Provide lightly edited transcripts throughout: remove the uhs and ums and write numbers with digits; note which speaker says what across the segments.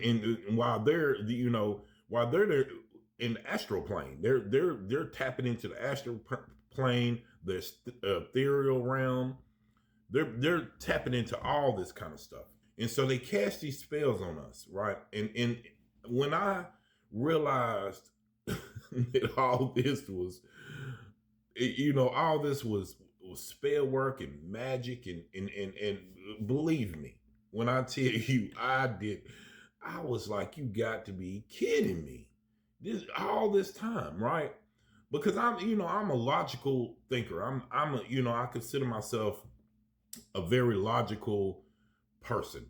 Speaker 1: And while they're, while they're there in the astral plane, they're tapping into the astral plane, the ethereal realm. They're tapping into all this kind of stuff, and so they cast these spells on us, right? And when I realized that all this was, all this was spell work and magic, and believe me when I tell you, I was like, you got to be kidding me. This all this time, right? Because I'm a logical thinker. I'm a, I consider myself a very logical person.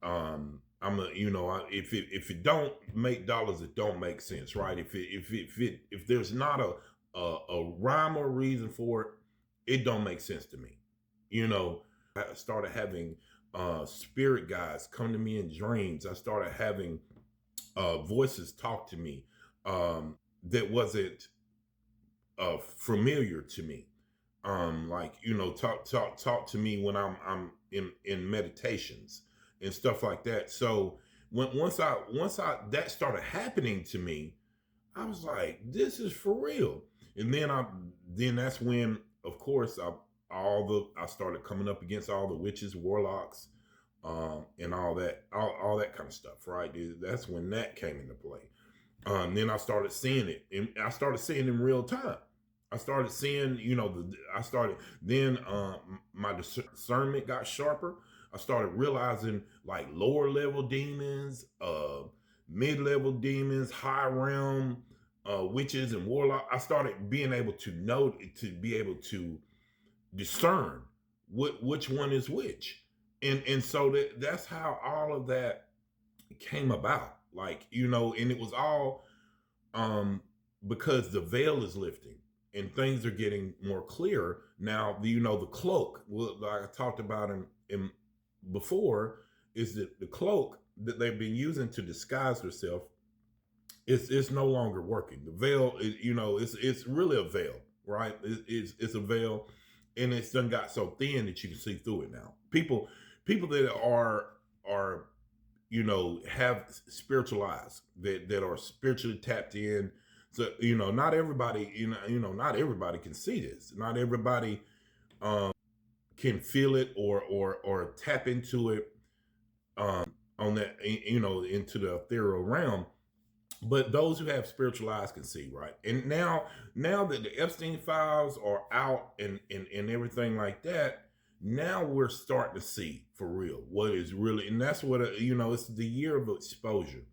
Speaker 1: I'm a, if it don't make dollars, it don't make sense, right? If there's not a rhyme or reason for it, it don't make sense to me. I started having spirit guides come to me in dreams. I started having voices talk to me that wasn't familiar to me. Like talk to me when I'm in meditations and stuff like that. So once I that started happening to me, I was like, this is for real. And then that's when, of course, I started coming up against all the witches, warlocks, and all that kind of stuff. Right, that's when that came into play. Then I started seeing it, and I started seeing it in real time. I started seeing, I started then my discernment got sharper. I started realizing like lower level demons, mid level demons, high realm witches and warlock. I started being able to know, to be able to discern which one is which, and so that's how all of that came about. Like, and it was all because the veil is lifting and things are getting more clear now. The cloak, like I talked about in before, is that the cloak that they've been using to disguise themselves, it's no longer working. The veil is, it's really a veil, right? It's a veil, and it's done got so thin that you can see through it now. People that are have spiritual eyes, that are spiritually tapped in. So not everybody, not everybody can see this. Not everybody can feel it or tap into it on that, into the ethereal realm. But those who have spiritual eyes can see, right? And now that the Epstein files are out and everything like that, now we're starting to see for real what is really, and that's what it's the year of exposure.